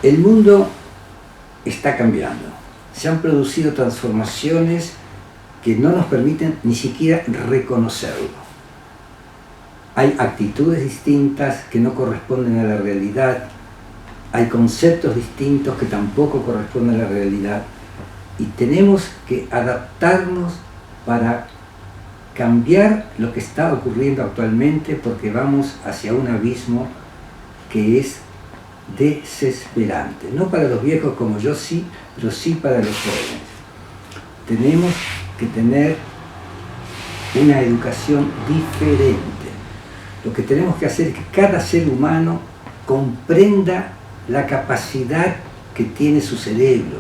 El mundo está cambiando. Se han producido transformaciones que no nos permiten ni siquiera reconocerlo. Hay actitudes distintas que no corresponden a la realidad, hay conceptos distintos que tampoco corresponden a la realidad, y tenemos que adaptarnos para cambiar lo que está ocurriendo actualmente, porque vamos hacia un abismo que es desesperante. No para los viejos como yo sí, pero sí para los jóvenes. Tenemos que tener una educación diferente. Lo que tenemos que hacer es que cada ser humano comprenda la capacidad que tiene su cerebro,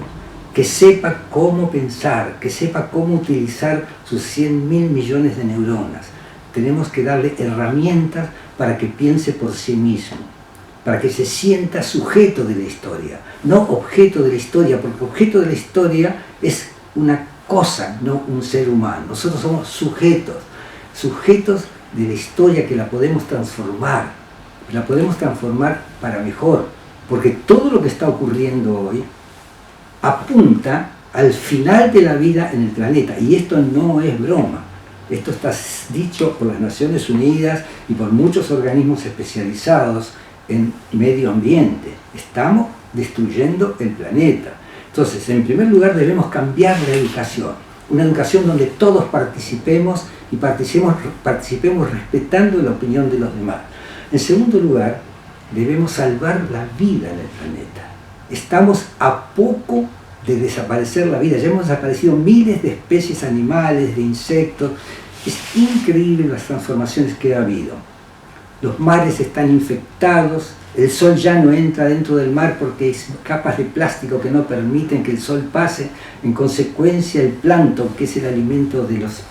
que sepa cómo pensar, que sepa cómo utilizar sus 100.000 millones de neuronas. Tenemos que darle herramientas para que piense por sí mismo, para que se sienta sujeto de la historia, no objeto de la historia, porque objeto de la historia es una cosa, no un ser humano. Nosotros somos sujetos de la historia, que la podemos transformar para mejor, porque todo lo que está ocurriendo hoy apunta al final de la vida en el planeta, y esto no es broma. Esto está dicho por las Naciones Unidas y por muchos organismos especializados en medio ambiente. Estamos destruyendo el planeta. Entonces, en primer lugar, debemos cambiar la educación. Una educación donde todos participemos y participemos respetando la opinión de los demás. En segundo lugar, debemos salvar la vida en el planeta. Estamos a poco de desaparecer la vida. Ya hemos desaparecido miles de especies animales, de insectos. Es increíble las transformaciones que ha habido. Los mares están infectados, el sol ya no entra dentro del mar porque hay capas de plástico que no permiten que el sol pase. En consecuencia, el plancton, que es el alimento de los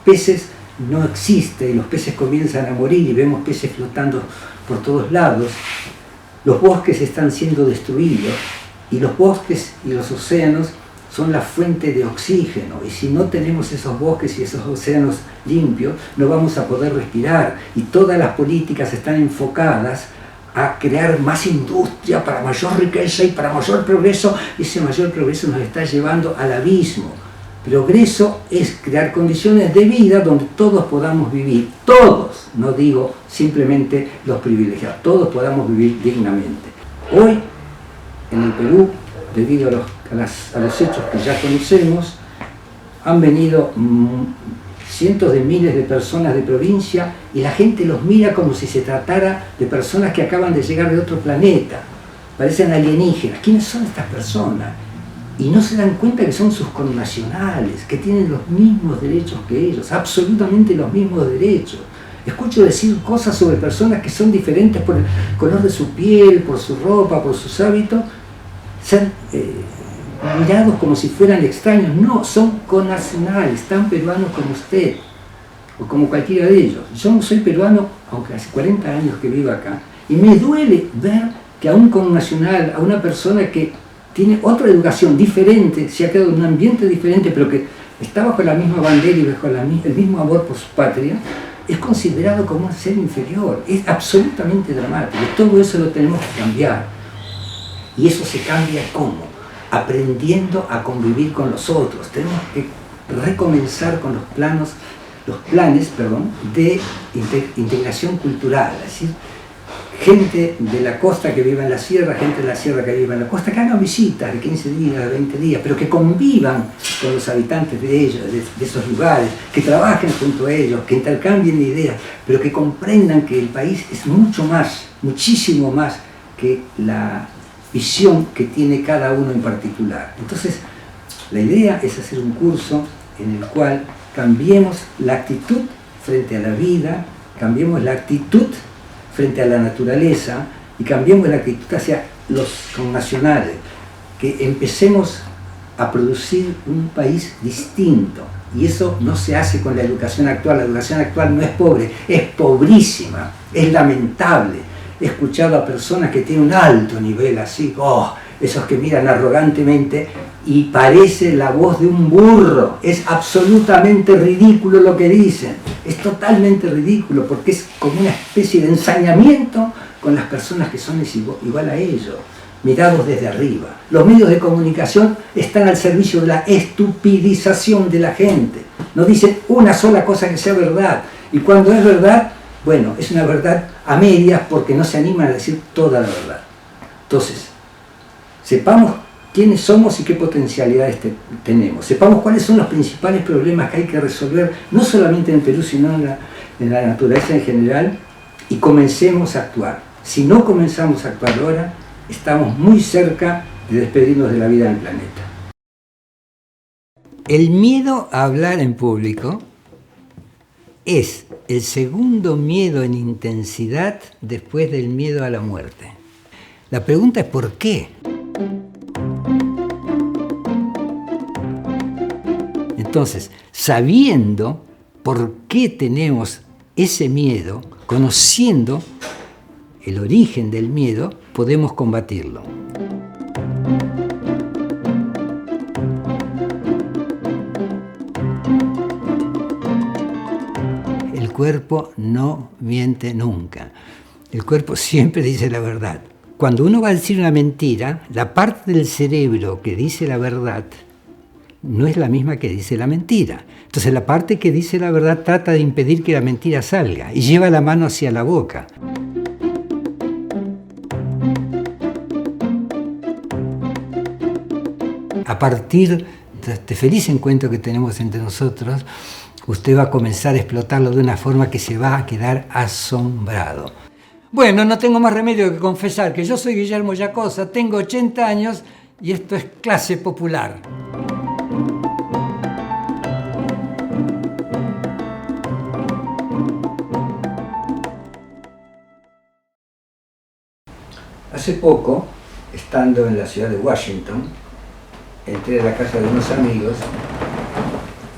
peces, no existe, y los peces comienzan a morir y vemos peces flotando por todos lados. Los bosques están siendo destruidos, y los bosques y los océanos son la fuente de oxígeno, y si no tenemos esos bosques y esos océanos limpios, no vamos a poder respirar, y todas las políticas están enfocadas a crear más industria para mayor riqueza y para mayor progreso. Ese mayor progreso nos está llevando al abismo. Progreso es crear condiciones de vida donde todos podamos vivir, todos, no digo simplemente los privilegiados, todos podamos vivir dignamente. Hoy, en el Perú, debido a los hechos que ya conocemos, han venido cientos de miles de personas de provincia, y la gente los mira como si se tratara de personas que acaban de llegar de otro planeta. Parecen alienígenas. ¿Quiénes son estas personas? Y no se dan cuenta que son sus connacionales, que tienen los mismos derechos que ellos, absolutamente los mismos derechos. Escucho decir cosas sobre personas que son diferentes por el color de su piel, por su ropa, por sus hábitos, ser mirados como si fueran extraños. No, son connacionales, tan peruanos como usted, o como cualquiera de ellos. Yo no soy peruano, aunque hace 40 años que vivo acá, y me duele ver que a un connacional, a una persona que tiene otra educación diferente, se ha quedado en un ambiente diferente, pero que está bajo la misma bandera y bajo el mismo amor por su patria, es considerado como un ser inferior. Es absolutamente dramático. Todo eso lo tenemos que cambiar. Y eso se cambia ¿cómo? Aprendiendo a convivir con los otros. Tenemos que recomenzar con los planes de integración cultural, es decir, gente de la costa que viva en la sierra, gente de la sierra que viva en la costa, que hagan visitas de 15 días, de 20 días, pero que convivan con los habitantes de ellos, de esos lugares, que trabajen junto a ellos, que intercambien ideas, pero que comprendan que el país es mucho más, muchísimo más que la visión que tiene cada uno en particular. Entonces, la idea es hacer un curso en el cual cambiemos la actitud frente a la vida, cambiemos la actitud frente a la naturaleza y cambiemos la actitud hacia los connacionales, que empecemos a producir un país distinto. Y eso no se hace con la educación actual. La educación actual no es pobre, es pobrísima, es lamentable. He escuchado a personas que tienen un alto nivel así, esos que miran arrogantemente y parece la voz de un burro. Es absolutamente ridículo lo que dicen, es totalmente ridículo, porque es como una especie de ensañamiento con las personas que son igual a ellos. mirados desde arriba. Los medios de comunicación están al servicio de la estupidización de la gente. No dicen una sola cosa que sea verdad. Y cuando es verdad, bueno, es una verdad a medias porque no se animan a decir toda la verdad. Entonces, sepamos quiénes somos y qué potencialidades tenemos. Sepamos cuáles son los principales problemas que hay que resolver, no solamente en el Perú, sino en la naturaleza en general, y comencemos a actuar. Si no comenzamos a actuar ahora, estamos muy cerca de despedirnos de la vida en el planeta. El miedo a hablar en público es el segundo miedo en intensidad después del miedo a la muerte. La pregunta es ¿por qué? Entonces, sabiendo por qué tenemos ese miedo, conociendo el origen del miedo, podemos combatirlo. El cuerpo no miente nunca. El cuerpo siempre dice la verdad. Cuando uno va a decir una mentira, la parte del cerebro que dice la verdad no es la misma que dice la mentira. Entonces la parte que dice la verdad trata de impedir que la mentira salga y lleva la mano hacia la boca. A partir de este feliz encuentro que tenemos entre nosotros, usted va a comenzar a explotarlo de una forma que se va a quedar asombrado. Bueno, no tengo más remedio que confesar que yo soy Guillermo Yacosa, tengo 80 años y esto es Clase Popular. Hace poco, estando en la ciudad de Washington, entré a la casa de unos amigos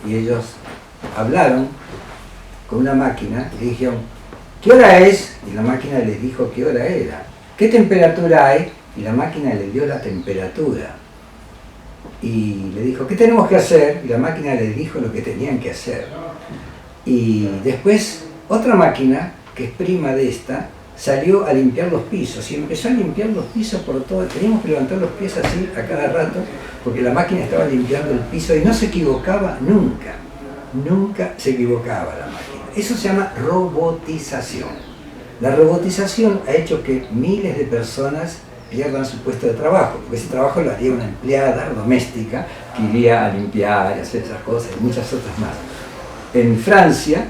y ellos hablaron con una máquina y dijeron ¿qué hora es? Y la máquina les dijo qué hora era. ¿Qué temperatura hay? Y la máquina les dio la temperatura. Y le dijo ¿qué tenemos que hacer? Y la máquina les dijo lo que tenían que hacer. Y después otra máquina, que es prima de esta, salió a limpiar los pisos y empezó a limpiar los pisos por todo. Teníamos que levantar los pies así a cada rato porque la máquina estaba limpiando el piso y no se equivocaba nunca. Nunca se equivocaba la máquina. Eso se llama robotización. La robotización ha hecho que miles de personas pierdan su puesto de trabajo, porque ese trabajo lo haría una empleada doméstica que iría a limpiar y hacer esas cosas y muchas otras más. En Francia,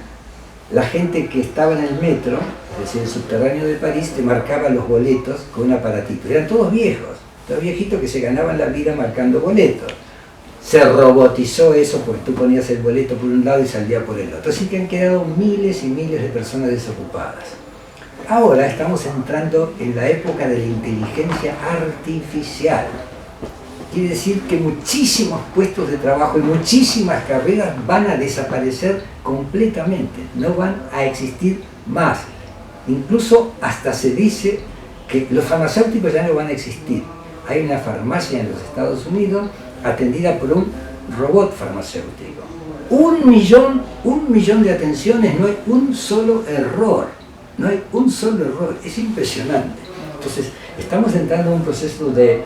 la gente que estaba en el metro, es decir, el subterráneo de París, te marcaba los boletos con un aparatito. Eran todos viejos, todos viejitos que se ganaban la vida marcando boletos. Se robotizó eso porque tú ponías el boleto por un lado y salía por el otro. Así que han quedado miles y miles de personas desocupadas. Ahora estamos entrando en la época de la inteligencia artificial. Quiere decir que muchísimos puestos de trabajo y muchísimas carreras van a desaparecer completamente, no van a existir más. Incluso hasta se dice que los farmacéuticos ya no van a existir. Hay una farmacia en los Estados Unidos atendida por un robot farmacéutico. Un millón de atenciones, no hay un solo error. No hay un solo error, es impresionante. Entonces, estamos entrando en un proceso de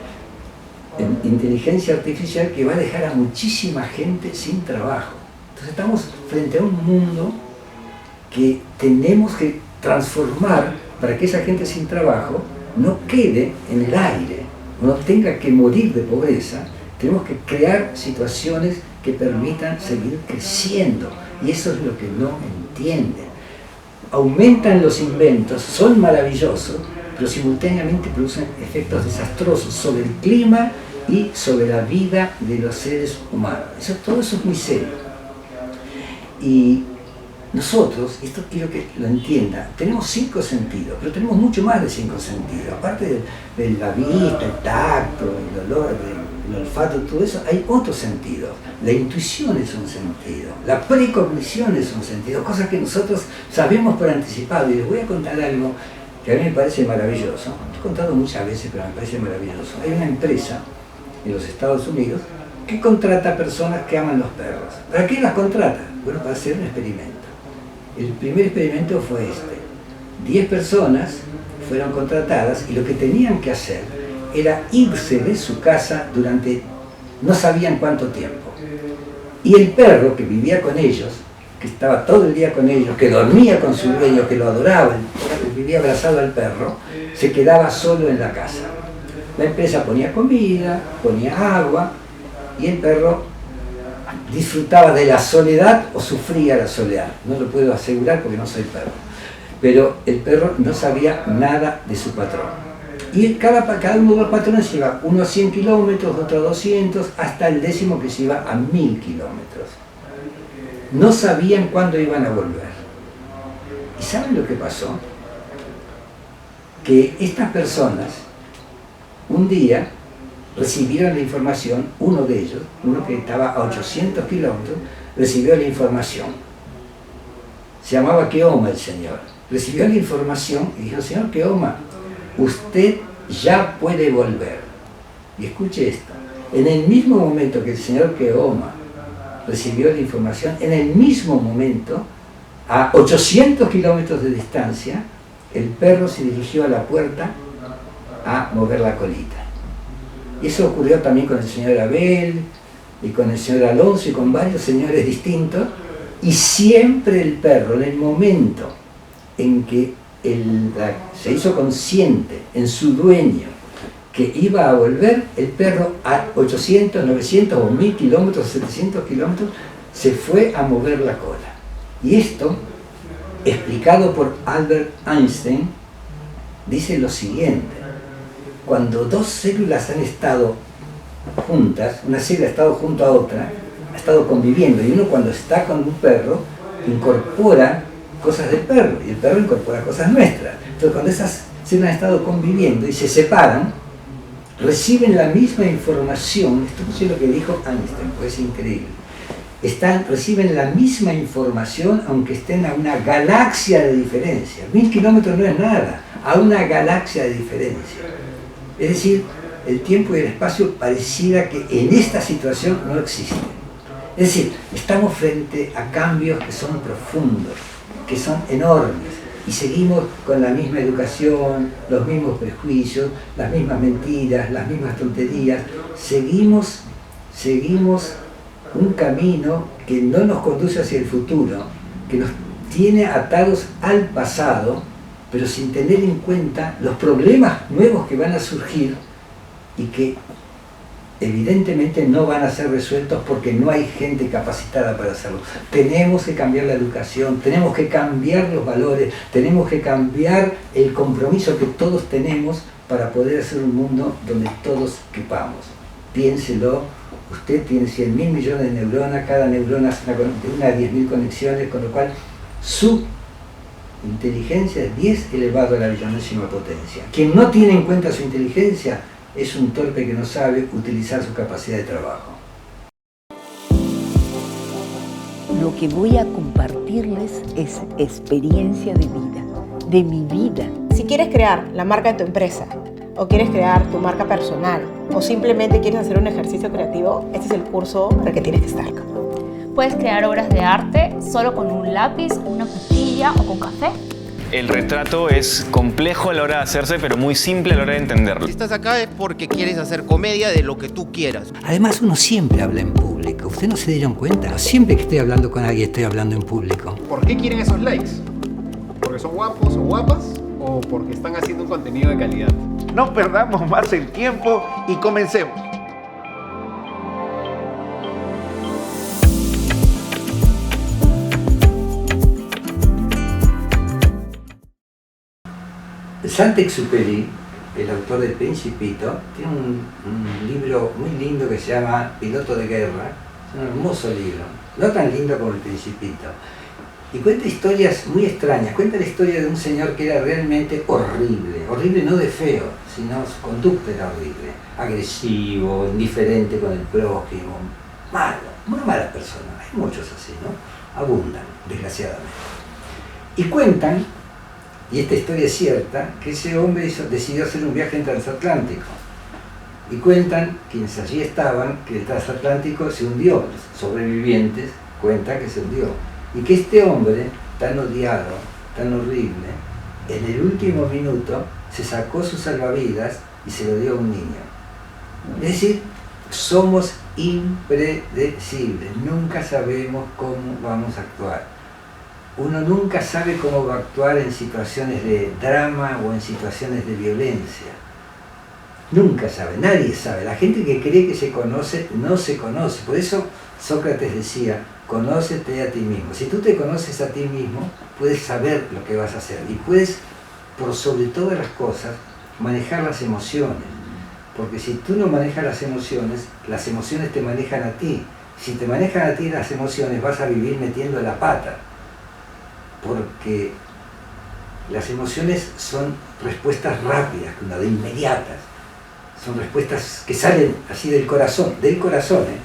inteligencia artificial que va a dejar a muchísima gente sin trabajo. Entonces, estamos frente a un mundo que tenemos que transformar para que esa gente sin trabajo no quede en el aire, no tenga que morir de pobreza. Tenemos que crear situaciones que permitan seguir creciendo, y eso es lo que no entienden. Aumentan los inventos, son maravillosos, pero simultáneamente producen efectos desastrosos sobre el clima y sobre la vida de los seres humanos. Todo eso es muy serio. Y nosotros, esto quiero que lo entienda, tenemos 5 sentidos, pero tenemos mucho más de 5 sentidos. Aparte de la vista, el tacto, el olor, el olfato, todo eso, hay otros sentidos. La intuición es un sentido, la precognición es un sentido, cosas que nosotros sabemos por anticipado. Y les voy a contar algo que a mí me parece maravilloso. Lo he contado muchas veces, pero me parece maravilloso. Hay una empresa en los Estados Unidos que contrata personas que aman los perros. ¿Para qué las contrata? Bueno, para hacer un experimento. El primer experimento fue este. 10 personas fueron contratadas y lo que tenían que hacer era irse de su casa durante no sabían cuánto tiempo. Y el perro que vivía con ellos, que estaba todo el día con ellos, que dormía con su dueño, que lo adoraba, vivía abrazado al perro, se quedaba solo en la casa. La empresa ponía comida, ponía agua, y el perro disfrutaba de la soledad o sufría la soledad. No lo puedo asegurar porque no soy perro. Pero el perro no sabía nada de su patrón. Y cada uno de los patrones iba uno a 100 kilómetros, otro a 200, hasta el 10º que se iba a 1000 kilómetros. No sabían cuándo iban a volver. ¿Y saben lo que pasó? Que estas personas, un día, recibieron la información, uno de ellos, uno que estaba a 800 kilómetros, recibió la información. Se llamaba Keoma el señor. Recibió la información y dijo: señor Keoma, usted ya puede volver. Y escuche esto, en el mismo momento que el señor Keoma recibió la información, en el mismo momento, a 800 kilómetros de distancia, el perro se dirigió a la puerta a mover la colita. Y eso ocurrió también con el señor Abel, y con el señor Alonso, y con varios señores distintos, y siempre el perro, en el momento en que se hizo consciente en su dueño que iba a volver, el perro a 800, 900 o 1000 kilómetros, 700 kilómetros, se fue a mover la cola. Y esto, explicado por Albert Einstein, dice lo siguiente: cuando dos células han estado juntas, una célula ha estado junto a otra, ha estado conviviendo, y uno cuando está con un perro incorpora cosas del perro y el perro incorpora cosas nuestras. Entonces cuando esas células han estado conviviendo y se separan, reciben la misma información. Esto es lo que dijo Einstein, pues es increíble. Reciben la misma información aunque estén a una galaxia de diferencia. 1000 kilómetros no es nada, a una galaxia de diferencia. Es decir, el tiempo y el espacio pareciera que en esta situación no existen. Es decir, estamos frente a cambios que son profundos, que son enormes, y seguimos con la misma educación, los mismos prejuicios, las mismas mentiras, las mismas tonterías. Seguimos un camino que no nos conduce hacia el futuro, que nos tiene atados al pasado, pero sin tener en cuenta los problemas nuevos que van a surgir y que evidentemente no van a ser resueltos porque no hay gente capacitada para hacerlo. Tenemos que cambiar la educación, tenemos que cambiar los valores, tenemos que cambiar el compromiso que todos tenemos para poder hacer un mundo donde todos quepamos. Piénselo, usted tiene 100.000 millones de neuronas, cada neurona es una 10.000 conexiones, con lo cual su inteligencia es 10 elevado a la millonésima potencia. Quien no tiene en cuenta su inteligencia es un torpe que no sabe utilizar su capacidad de trabajo. Lo que voy a compartirles es experiencia de vida, de mi vida. Si quieres crear la marca de tu empresa, o quieres crear tu marca personal, o simplemente quieres hacer un ejercicio creativo, este es el curso para el que tienes que estar. Puedes crear obras de arte solo con un lápiz, una cuchilla o con café. El retrato es complejo a la hora de hacerse, pero muy simple a la hora de entenderlo. Si estás acá es porque quieres hacer comedia de lo que tú quieras. Además, uno siempre habla en público. ¿Ustedes no se dieron cuenta? Siempre que estoy hablando con alguien, estoy hablando en público. ¿Por qué quieren esos likes? ¿Porque son guapos o guapas? ¿O porque están haciendo un contenido de calidad? No perdamos más el tiempo y comencemos. Saint-Exupéry, el autor del Principito, tiene un libro muy lindo que se llama Piloto de Guerra. Es un hermoso libro, no tan lindo como el Principito. Y cuenta historias muy extrañas. Cuenta la historia de un señor que era realmente horrible. Horrible no de feo, sino su conducta era horrible. Agresivo, indiferente con el prójimo. Malo, muy mala persona. Hay muchos así, ¿no? Abundan, desgraciadamente. Y cuentan, y esta historia es cierta, que ese hombre decidió hacer un viaje en transatlántico. Y cuentan, quienes allí estaban, que el transatlántico se hundió. Los sobrevivientes cuentan que se hundió. Y que este hombre, tan odiado, tan horrible, en el último minuto se sacó sus salvavidas y se lo dio a un niño. Es decir, somos impredecibles, nunca sabemos cómo vamos a actuar. Uno nunca sabe cómo va a actuar en situaciones de drama o en situaciones de violencia. Nunca sabe, nadie sabe. La gente que cree que se conoce, no se conoce. Por eso Sócrates decía, conócete a ti mismo. Si tú te conoces a ti mismo, puedes saber lo que vas a hacer y puedes, por sobre todas las cosas, manejar las emociones. Porque si tú no manejas las emociones te manejan a ti. Si te manejan a ti las emociones, vas a vivir metiendo la pata. Porque las emociones son respuestas rápidas, de inmediatas. Son respuestas que salen así del corazón, ¿eh?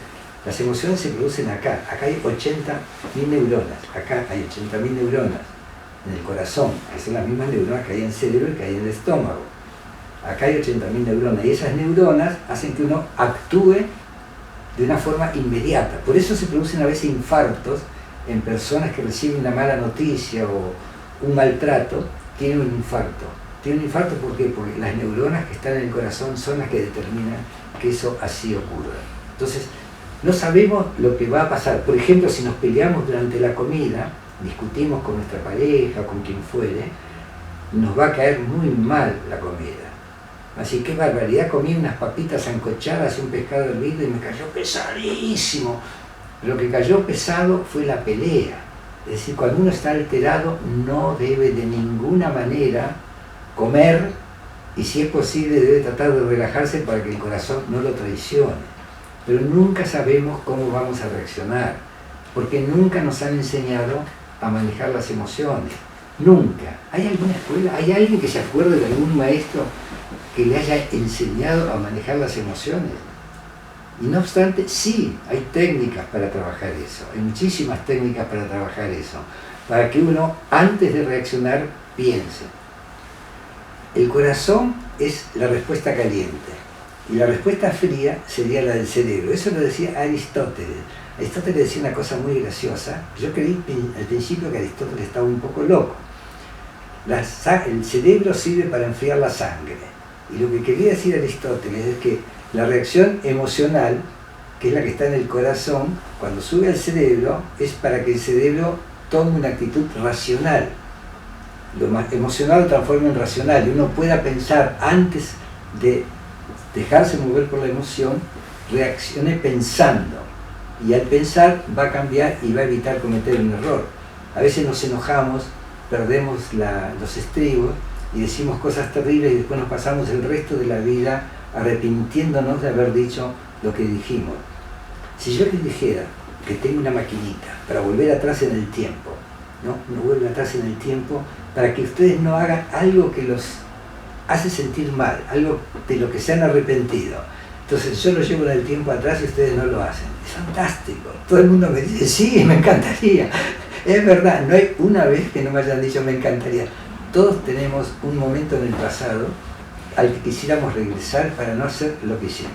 Las emociones se producen acá hay 80.000 neuronas, acá hay 80.000 neuronas en el corazón, que son las mismas neuronas que hay en el cerebro y que hay en el estómago. Acá hay 80.000 neuronas y esas neuronas hacen que uno actúe de una forma inmediata. Por eso se producen a veces infartos en personas que reciben una mala noticia o un maltrato, tienen un infarto. Tienen un infarto ¿por qué? Porque las neuronas que están en el corazón son las que determinan que eso así ocurra. Entonces, no sabemos lo que va a pasar. Por ejemplo, si nos peleamos durante la comida, discutimos con nuestra pareja, con quien fuere, nos va a caer muy mal la comida. Así que barbaridad, comí unas papitas sancochadas y un pescado hervido y me cayó pesadísimo. Lo que cayó pesado fue la pelea. Es decir, cuando uno está alterado no debe de ninguna manera comer y si es posible debe tratar de relajarse para que el corazón no lo traicione. Pero nunca sabemos cómo vamos a reaccionar, porque nunca nos han enseñado a manejar las emociones. Nunca. ¿Hay alguna escuela? ¿Hay alguien que se acuerde de algún maestro que le haya enseñado a manejar las emociones? Y no obstante, sí, hay técnicas para trabajar eso, hay muchísimas técnicas para trabajar eso, para que uno, antes de reaccionar, piense. El corazón es la respuesta caliente, y la respuesta fría sería la del cerebro. Eso lo decía Aristóteles. Aristóteles decía una cosa muy graciosa. Yo creí al principio que Aristóteles estaba un poco loco. El cerebro sirve para enfriar la sangre. Y lo que quería decir Aristóteles es que la reacción emocional, que es la que está en el corazón, cuando sube al cerebro, es para que el cerebro tome una actitud racional. Lo más emocional lo transforma en racional y uno pueda pensar antes de dejarse mover por la emoción, reaccione pensando. Y al pensar va a cambiar y va a evitar cometer un error. A veces nos enojamos, perdemos los estribos y decimos cosas terribles y después nos pasamos el resto de la vida arrepintiéndonos de haber dicho lo que dijimos. Si yo les dijera que tengo una maquinita para volver atrás en el tiempo, no vuelve atrás en el tiempo, para que ustedes no hagan algo que los hace sentir mal, algo de lo que se han arrepentido. Entonces yo lo llevo en el tiempo atrás y ustedes no lo hacen. Es fantástico. Todo el mundo me dice, sí, me encantaría. Es verdad, no hay una vez que no me hayan dicho me encantaría. Todos tenemos un momento en el pasado al que quisiéramos regresar para no hacer lo que hicimos.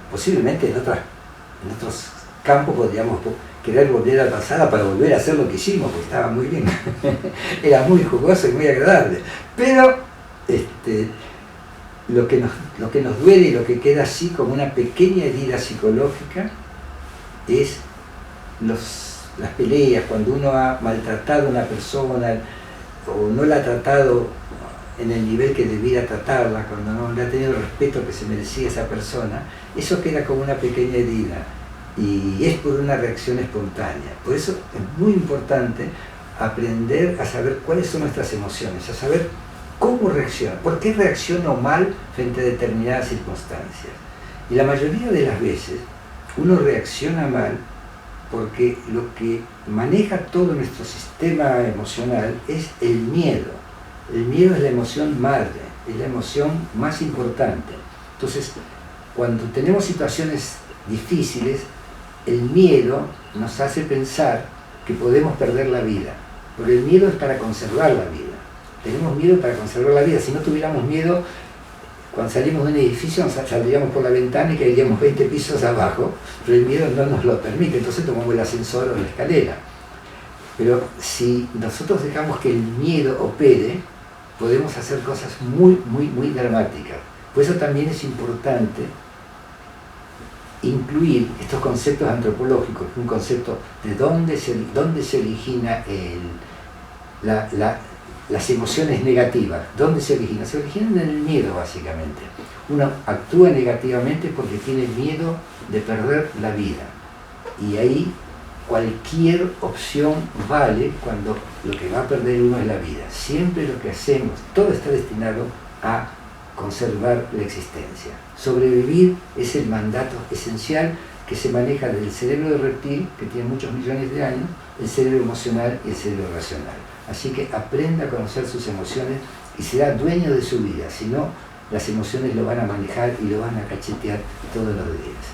Posiblemente en otros campos podríamos querer volver al pasado para volver a hacer lo que hicimos, porque estaba muy bien. Era muy jugoso y muy agradable. Pero lo que nos duele y lo que queda así como una pequeña herida psicológica es las peleas, cuando uno ha maltratado a una persona o no la ha tratado en el nivel que debiera tratarla, cuando no le ha tenido el respeto que se merecía esa persona, eso queda como una pequeña herida y es por una reacción espontánea. Por eso es muy importante aprender a saber cuáles son nuestras emociones, a saber cómo reacciono, por qué reacciono mal frente a determinadas circunstancias. Y la mayoría de las veces uno reacciona mal porque lo que maneja todo nuestro sistema emocional es el miedo. El miedo es la emoción madre, es la emoción más importante. Entonces, cuando tenemos situaciones difíciles, el miedo nos hace pensar que podemos perder la vida, porque el miedo es para conservar la vida. Tenemos miedo para conservar la vida. Si no tuviéramos miedo, cuando salimos de un edificio saldríamos por la ventana y caeríamos 20 pisos abajo, pero el miedo no nos lo permite, entonces tomamos el ascensor o la escalera. Pero si nosotros dejamos que el miedo opere, podemos hacer cosas muy, muy, muy dramáticas. Por eso también es importante incluir estos conceptos antropológicos, un concepto de dónde se origina las emociones negativas. ¿Dónde se originan? Se originan en el miedo, básicamente. Uno actúa negativamente porque tiene miedo de perder la vida. Y ahí cualquier opción vale cuando lo que va a perder uno es la vida. Siempre lo que hacemos, todo está destinado a conservar la existencia. Sobrevivir es el mandato esencial que se maneja desde el cerebro del reptil, que tiene muchos millones de años, el cerebro emocional y el cerebro racional. Así que aprenda a conocer sus emociones y será dueño de su vida, si no, las emociones lo van a manejar y lo van a cachetear todos los días.